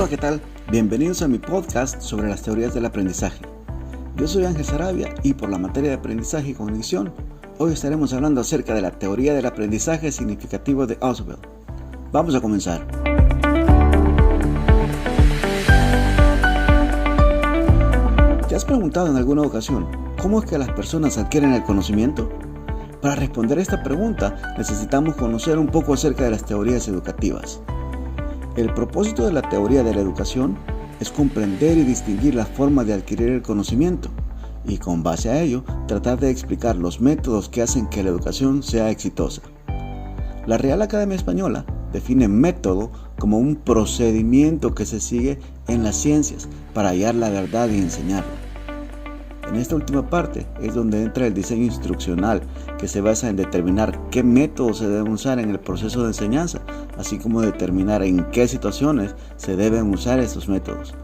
Hola, ¿qué tal? Bienvenidos a mi podcast sobre las teorías del aprendizaje. Yo soy Ángel Sarabia y por la materia de aprendizaje y cognición, hoy estaremos hablando acerca de la teoría del aprendizaje significativo de Ausubel. Vamos a comenzar. ¿Te has preguntado en alguna ocasión cómo es que las personas adquieren el conocimiento? Para responder a esta pregunta necesitamos conocer un poco acerca de las teorías educativas. El propósito de la teoría de la educación es comprender y distinguir la forma de adquirir el conocimiento y con base a ello tratar de explicar los métodos que hacen que la educación sea exitosa. La Real Academia Española define método como un procedimiento que se sigue en las ciencias para hallar la verdad y enseñarla. En esta última parte es donde entra el diseño instruccional, que se basa en determinar qué métodos se deben usar en el proceso de enseñanza, así como determinar en qué situaciones se deben usar estos métodos.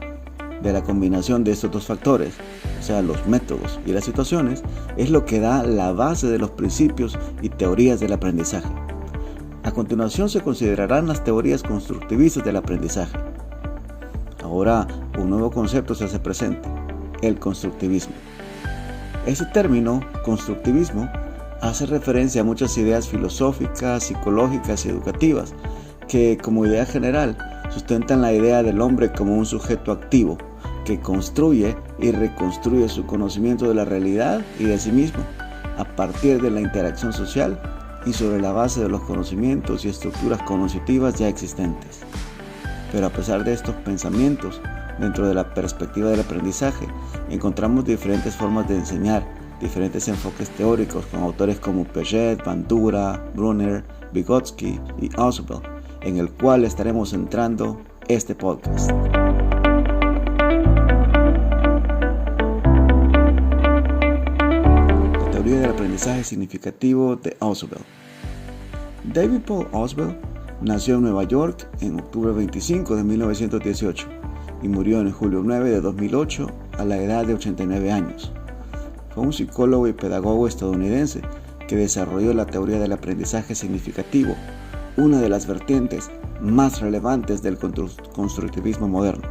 De la combinación de estos dos factores, o sea, los métodos y las situaciones, es lo que da la base de los principios y teorías del aprendizaje. A continuación se considerarán las teorías constructivistas del aprendizaje. Ahora, un nuevo concepto se hace presente: el constructivismo. Ese término, constructivismo, hace referencia a muchas ideas filosóficas, psicológicas y educativas que, como idea general, sustentan la idea del hombre como un sujeto activo que construye y reconstruye su conocimiento de la realidad y de sí mismo a partir de la interacción social y sobre la base de los conocimientos y estructuras cognitivas ya existentes. Pero a pesar de estos pensamientos, dentro de la perspectiva del aprendizaje, encontramos diferentes formas de enseñar, diferentes enfoques teóricos con autores como Piaget, Bandura, Brunner, Vygotsky y Ausubel, en el cual estaremos centrando este podcast. La teoría del aprendizaje significativo de Ausubel. David Paul Ausubel nació en Nueva York en octubre 25 de 1918 y murió en julio 9 de 2008 a la edad de 89 años. Fue un psicólogo y pedagogo estadounidense que desarrolló la teoría del aprendizaje significativo, una de las vertientes más relevantes del constructivismo moderno.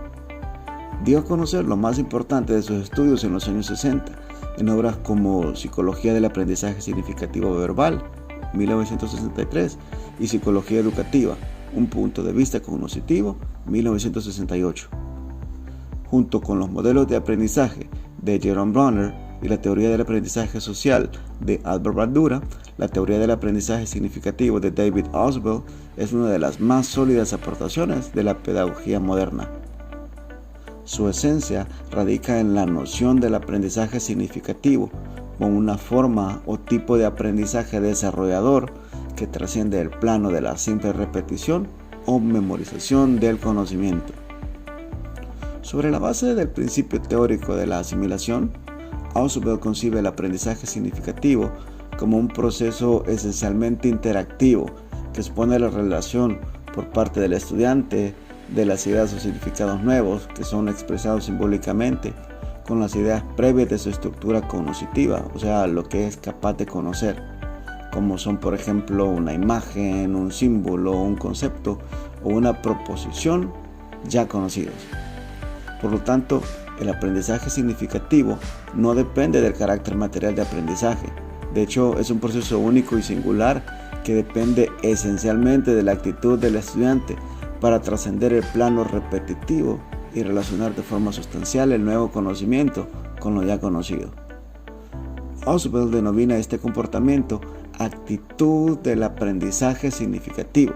Dio a conocer lo más importante de sus estudios en los años 60 en obras como Psicología del aprendizaje significativo verbal, 1963, y Psicología educativa, un punto de vista cognitivo, 1968. Junto con los modelos de aprendizaje de Jerome Brunner y la teoría del aprendizaje social de Albert Bandura, la teoría del aprendizaje significativo de David Ausubel es una de las más sólidas aportaciones de la pedagogía moderna. Su esencia radica en la noción del aprendizaje significativo como una forma o tipo de aprendizaje desarrollador que trasciende el plano de la simple repetición o memorización del conocimiento. Sobre la base del principio teórico de la asimilación, Ausubel concibe el aprendizaje significativo como un proceso esencialmente interactivo que expone la relación por parte del estudiante de las ideas o significados nuevos que son expresados simbólicamente con las ideas previas de su estructura cognitiva, o sea, lo que es capaz de conocer, como son por ejemplo una imagen, un símbolo, un concepto o una proposición ya conocidos. Por lo tanto, el aprendizaje significativo no depende del carácter material de aprendizaje. De hecho, es un proceso único y singular que depende esencialmente de la actitud del estudiante para trascender el plano repetitivo y relacionar de forma sustancial el nuevo conocimiento con lo ya conocido. Ausubel denomina este comportamiento actitud del aprendizaje significativo,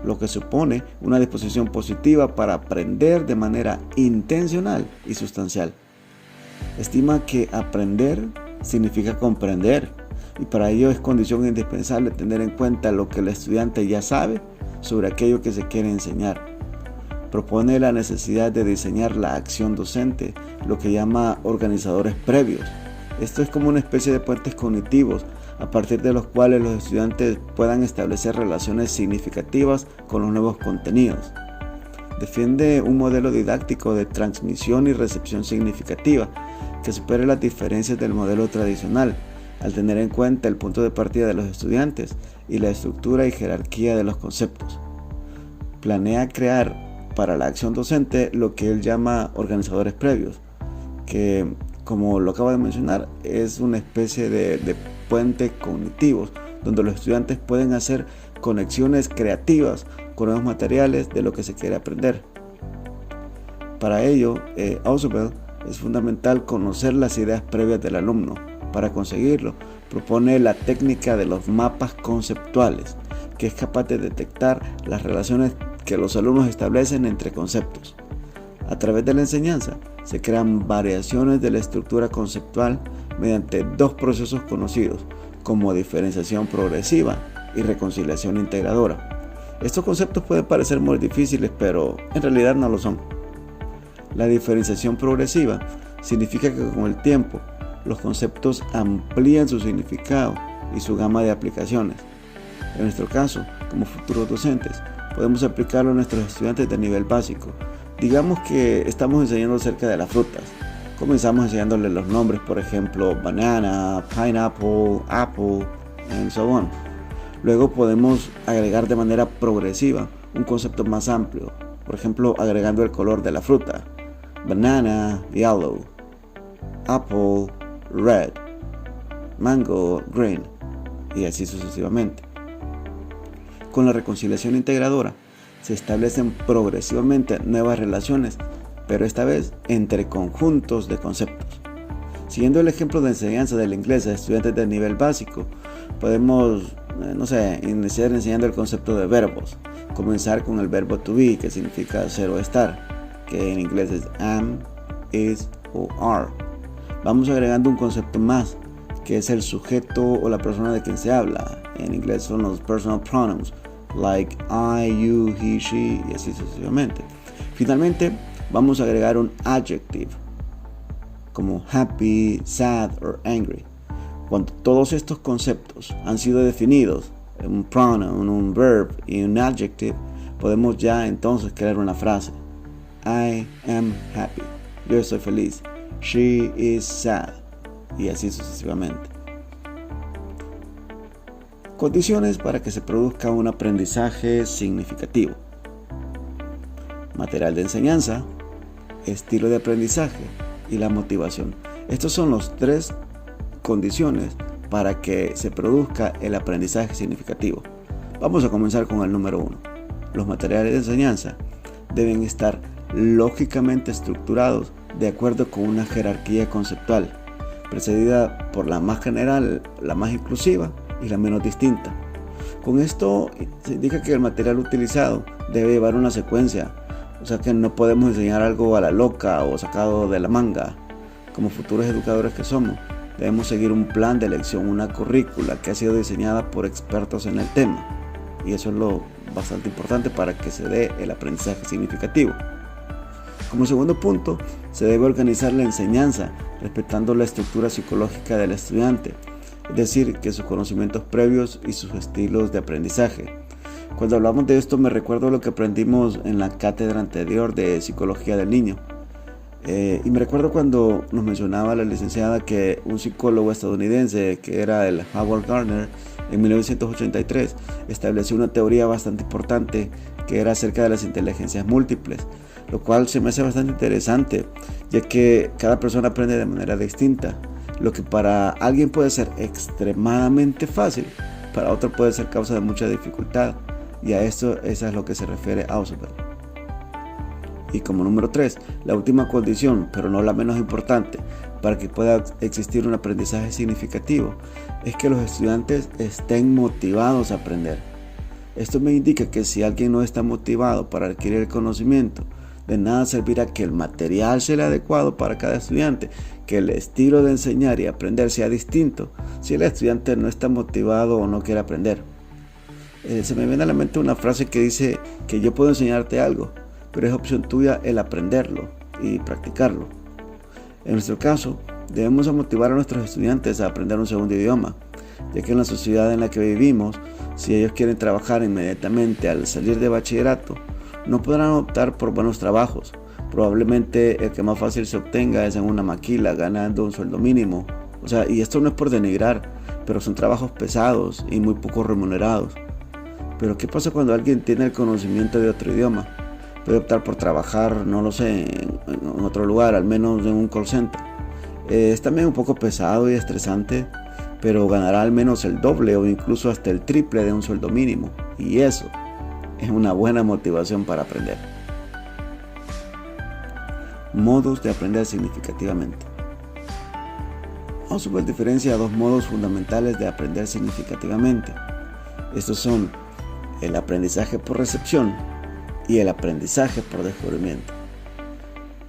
lo que supone una disposición positiva para aprender de manera intencional y sustancial. Estima que aprender significa comprender, y para ello es condición indispensable tener en cuenta lo que el estudiante ya sabe sobre aquello que se quiere enseñar. Propone la necesidad de diseñar la acción docente, lo que llama organizadores previos. Esto es como una especie de puentes cognitivos a partir de los cuales los estudiantes puedan establecer relaciones significativas con los nuevos contenidos. Defiende un modelo didáctico de transmisión y recepción significativa que supere las diferencias del modelo tradicional, al tener en cuenta el punto de partida de los estudiantes y la estructura y jerarquía de los conceptos. Planea crear para la acción docente lo que él llama organizadores previos, que, como lo acabo de mencionar, es una especie de puente cognitivos donde los estudiantes pueden hacer conexiones creativas con nuevos materiales de lo que se quiere aprender. Para ello, Ausubel es fundamental conocer las ideas previas del alumno. Para conseguirlo, propone la técnica de los mapas conceptuales, que es capaz de detectar las relaciones que los alumnos establecen entre conceptos. A través de la enseñanza, se crean variaciones de la estructura conceptual mediante dos procesos conocidos como diferenciación progresiva y reconciliación integradora. Estos conceptos pueden parecer muy difíciles, pero en realidad no lo son. La diferenciación progresiva significa que con el tiempo los conceptos amplían su significado y su gama de aplicaciones. En nuestro caso, como futuros docentes, podemos aplicarlo a nuestros estudiantes de nivel básico. Digamos que estamos enseñando acerca de las frutas. Comenzamos enseñándoles los nombres, por ejemplo, banana, pineapple, apple, and so on. Luego podemos agregar de manera progresiva un concepto más amplio, por ejemplo, agregando el color de la fruta. Banana, yellow, apple, red, mango, green, y así sucesivamente. Con la reconciliación integradora se establecen progresivamente nuevas relaciones, pero esta vez entre conjuntos de conceptos. Siguiendo el ejemplo de enseñanza del inglés a estudiantes de nivel básico, podemos, iniciar enseñando el concepto de verbos. Comenzar con el verbo to be, que significa ser o estar, que en inglés es am, is o are. Vamos agregando un concepto más, que es el sujeto o la persona de quien se habla. En inglés son los personal pronouns, like I, you, he, she, y así sucesivamente. Finalmente, vamos a agregar un adjective, como happy, sad or angry. Cuando todos estos conceptos han sido definidos, un pronoun, un verb y un adjective, podemos ya entonces crear una frase. I am happy. Yo estoy feliz. She is sad. Y así sucesivamente. Condiciones para que se produzca un aprendizaje significativo: material de enseñanza, estilo de aprendizaje y la motivación. Estos son los tres condiciones para que se produzca el aprendizaje significativo. Vamos a comenzar con el número 1. Los materiales de enseñanza deben estar lógicamente estructurados de acuerdo con una jerarquía conceptual, precedida por la más general, la más inclusiva y la menos distinta. Con esto se indica que el material utilizado debe llevar una secuencia, o sea que no podemos enseñar algo a la loca o sacado de la manga. Como futuros educadores que somos, debemos seguir un plan de elección, una currícula que ha sido diseñada por expertos en el tema, y eso es lo bastante importante para que se dé el aprendizaje significativo. Como segundo punto, se debe organizar la enseñanza respetando la estructura psicológica del estudiante, es decir, que sus conocimientos previos y sus estilos de aprendizaje. Cuando hablamos de esto me recuerdo lo que aprendimos en la cátedra anterior de Psicología del Niño. Y me recuerdo cuando nos mencionaba la licenciada que un psicólogo estadounidense, que era el Howard Gardner, en 1983 estableció una teoría bastante importante que era acerca de las inteligencias múltiples, lo cual se me hace bastante interesante, ya que cada persona aprende de manera distinta. Lo que para alguien puede ser extremadamente fácil, para otro puede ser causa de mucha dificultad, y a eso es a lo que se refiere Ausubel. Y como número 3, la última condición, pero no la menos importante, para que pueda existir un aprendizaje significativo, es que los estudiantes estén motivados a aprender. Esto me indica que si alguien no está motivado para adquirir el conocimiento, de nada servirá que el material sea el adecuado para cada estudiante, que el estilo de enseñar y aprender sea distinto, si el estudiante no está motivado o no quiere aprender. Se me viene a la mente una frase que dice que yo puedo enseñarte algo, pero es opción tuya el aprenderlo y practicarlo. En nuestro caso, debemos motivar a nuestros estudiantes a aprender un segundo idioma, ya que en la sociedad en la que vivimos, si ellos quieren trabajar inmediatamente al salir de bachillerato, no podrán optar por buenos trabajos. Probablemente el que más fácil se obtenga es en una maquila, ganando un sueldo mínimo. Y esto no es por denigrar, pero son trabajos pesados y muy poco remunerados. Pero ¿qué pasa cuando alguien tiene el conocimiento de otro idioma? Puede optar por trabajar, no lo sé, en otro lugar, al menos en un call center. Es también un poco pesado y estresante, pero ganará al menos el doble o incluso hasta el triple de un sueldo mínimo. Y eso es una buena motivación para aprender. Modos de aprender significativamente. Ausubel diferencia dos modos fundamentales de aprender significativamente. Estos son el aprendizaje por recepción y el aprendizaje por descubrimiento.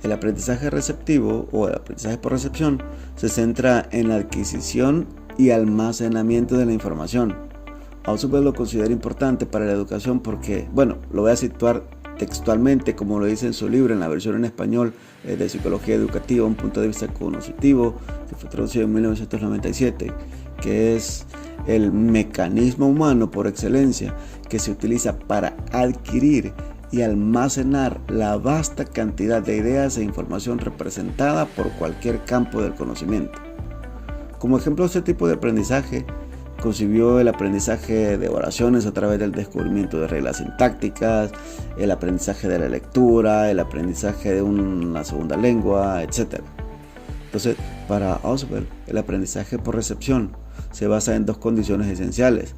El aprendizaje receptivo o el aprendizaje por recepción se centra en la adquisición y almacenamiento de la información. Ausubel lo considera importante para la educación porque, lo voy a situar textualmente como lo dice en su libro en la versión en español de Psicología Educativa, un punto de vista cognitivo, que fue traducido en 1997, que es el mecanismo humano por excelencia que se utiliza para adquirir y almacenar la vasta cantidad de ideas e información representada por cualquier campo del conocimiento. Como ejemplo de este tipo de aprendizaje, concibió el aprendizaje de oraciones a través del descubrimiento de reglas sintácticas, el aprendizaje de la lectura, el aprendizaje de una segunda lengua, etc. Entonces, para Ausubel, el aprendizaje por recepción se basa en dos condiciones esenciales.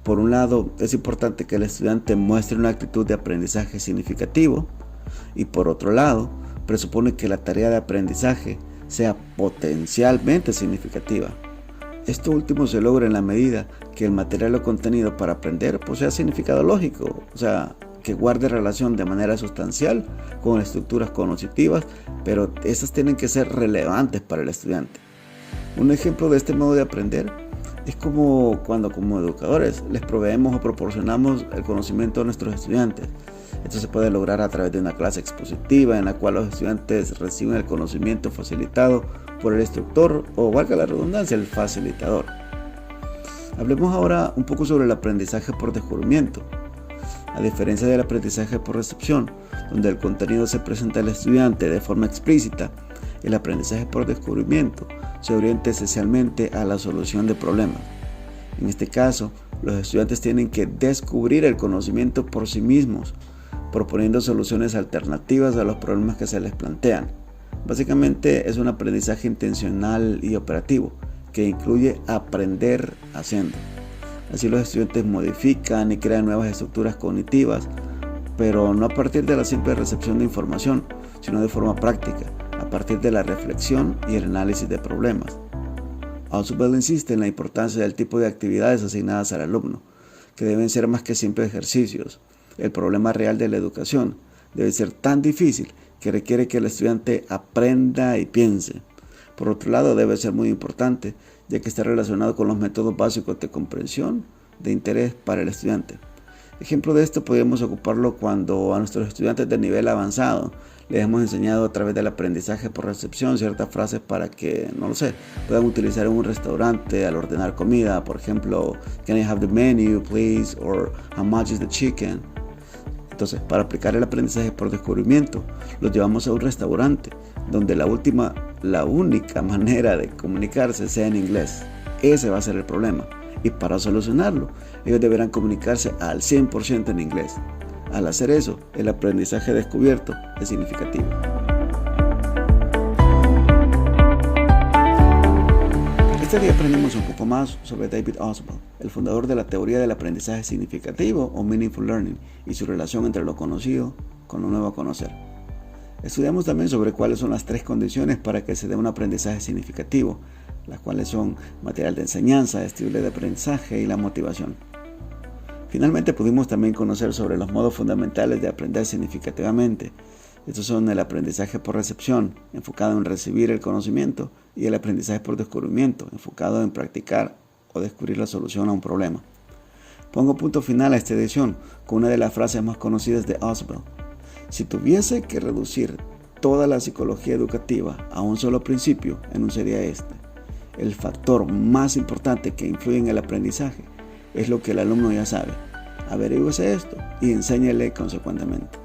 Por un lado, es importante que el estudiante muestre una actitud de aprendizaje significativo y por otro lado, presupone que la tarea de aprendizaje sea potencialmente significativa. Esto último se logra en la medida que el material o contenido para aprender posea significado lógico, o sea, que guarde relación de manera sustancial con estructuras cognitivas, pero estas tienen que ser relevantes para el estudiante. Un ejemplo de este modo de aprender es como cuando como educadores les proveemos o proporcionamos el conocimiento a nuestros estudiantes. Esto se puede lograr a través de una clase expositiva en la cual los estudiantes reciben el conocimiento facilitado por el instructor o, valga la redundancia, el facilitador. Hablemos ahora un poco sobre el aprendizaje por descubrimiento. A diferencia del aprendizaje por recepción, donde el contenido se presenta al estudiante de forma explícita, el aprendizaje por descubrimiento se orienta esencialmente a la solución de problemas. En este caso, los estudiantes tienen que descubrir el conocimiento por sí mismos, proponiendo soluciones alternativas a los problemas que se les plantean. Básicamente es un aprendizaje intencional y operativo que incluye aprender haciendo. Así los estudiantes modifican y crean nuevas estructuras cognitivas, pero no a partir de la simple recepción de información, sino de forma práctica, a partir de la reflexión y el análisis de problemas. Ausubel insiste en la importancia del tipo de actividades asignadas al alumno, que deben ser más que simples ejercicios. El problema real de la educación debe ser tan difícil que requiere que el estudiante aprenda y piense. Por otro lado, debe ser muy importante, ya que está relacionado con los métodos básicos de comprensión de interés para el estudiante. Ejemplo de esto podemos ocuparlo cuando a nuestros estudiantes de nivel avanzado les hemos enseñado a través del aprendizaje por recepción ciertas frases para que, puedan utilizar en un restaurante al ordenar comida. Por ejemplo, "Can I have the menu, please?" or "How much is the chicken?" Entonces, para aplicar el aprendizaje por descubrimiento, los llevamos a un restaurante donde la única manera de comunicarse sea en inglés. Ese va a ser el problema. Y para solucionarlo, ellos deberán comunicarse al 100% en inglés. Al hacer eso, el aprendizaje descubierto es significativo. Este día aprendimos un poco más sobre David Ausubel, el fundador de la teoría del aprendizaje significativo o Meaningful Learning y su relación entre lo conocido con lo nuevo a conocer. Estudiamos también sobre cuáles son las 3 condiciones para que se dé un aprendizaje significativo, las cuales son material de enseñanza, estilo de aprendizaje y la motivación. Finalmente pudimos también conocer sobre los modos fundamentales de aprender significativamente. Estos son el aprendizaje por recepción, enfocado en recibir el conocimiento, y el aprendizaje por descubrimiento, enfocado en practicar o descubrir la solución a un problema. Pongo punto final a esta edición con una de las frases más conocidas de Ausubel. Si tuviese que reducir toda la psicología educativa a un solo principio, sería este: el factor más importante que influye en el aprendizaje es lo que el alumno ya sabe. Averígüese esto y enséñele consecuentemente.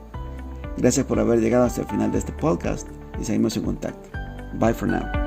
Gracias por haber llegado hasta el final de este podcast y seguimos en contacto. Bye for now.